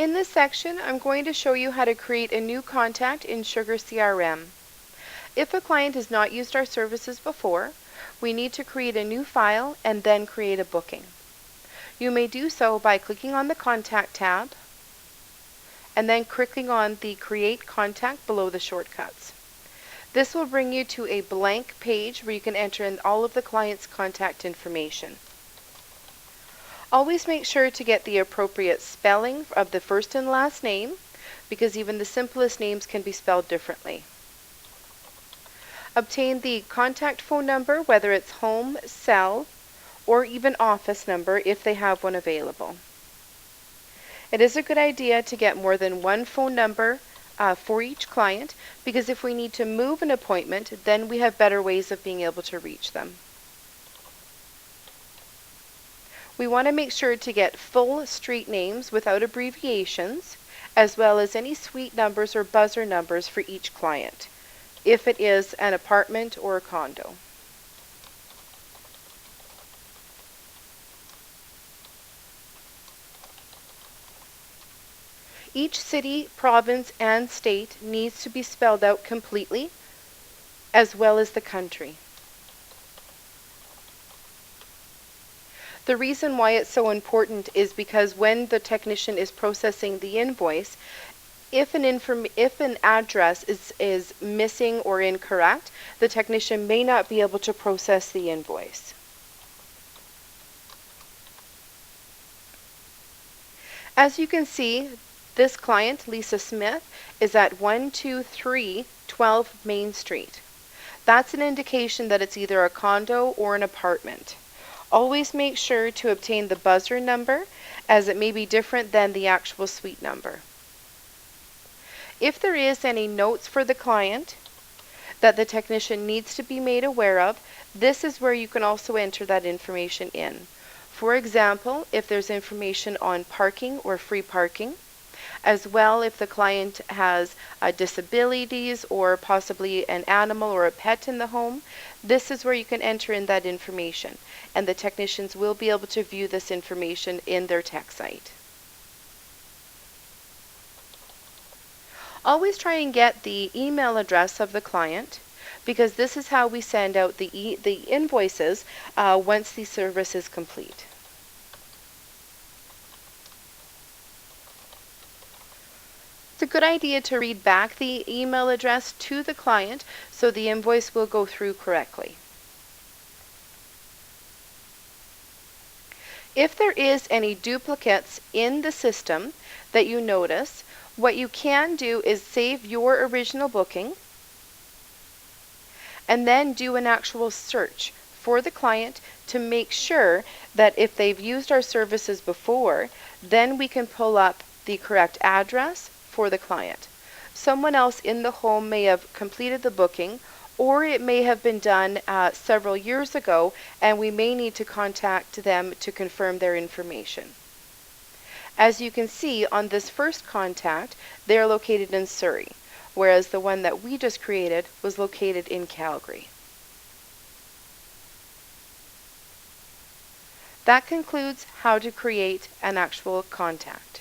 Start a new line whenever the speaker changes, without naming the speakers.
In this section, I'm going to show you how to create a new contact in Sugar CRM. If a client has not used our services before, we need to create a new file and then create a booking. You may do so by clicking on the Contact tab and then clicking on the Create Contact below the shortcuts. This will bring you to a blank page where you can enter in all of the client's contact information. Always make sure to get the appropriate spelling of the first and last name, because even the simplest names can be spelled differently. Obtain the contact phone number, whether it's home, cell, or even office number if they have one available. It is a good idea to get more than one phone number for each client, because if we need to move an appointment, then we have better ways of being able to reach them. We want to make sure to get full street names without abbreviations, as well as any suite numbers or buzzer numbers for each client, if it is an apartment or a condo. Each city, province, and state needs to be spelled out completely, as well as the country. The reason why it's so important is because when the technician is processing the invoice, if an address is missing or incorrect, the technician may not be able to process the invoice. As you can see, this client, Lisa Smith, is at 123 12 Main Street. That's an indication that it's either a condo or an apartment. Always make sure to obtain the buzzer number, as it may be different than the actual suite number. If there is any notes for the client that the technician needs to be made aware of, this is where you can also enter that information in. For example, if there's information on parking or free parking, as well if the client has disabilities or possibly an animal or a pet in the home, this is where you can enter in that information, and the technicians will be able to view this information in their tech site. Always try and get the email address of the client, because this is how we send out the invoices once the service is complete. It's a good idea to read back the email address to the client so the invoice will go through correctly. If there is any duplicates in the system that you notice, what you can do is save your original booking and then do an actual search for the client to make sure that if they've used our services before, then we can pull up the correct address for the client. Someone else in the home may have completed the booking, or it may have been done several years ago, and we may need to contact them to confirm their information. As you can see on this first contact, they're located in Surrey, whereas the one that we just created was located in Calgary. That concludes how to create an actual contact.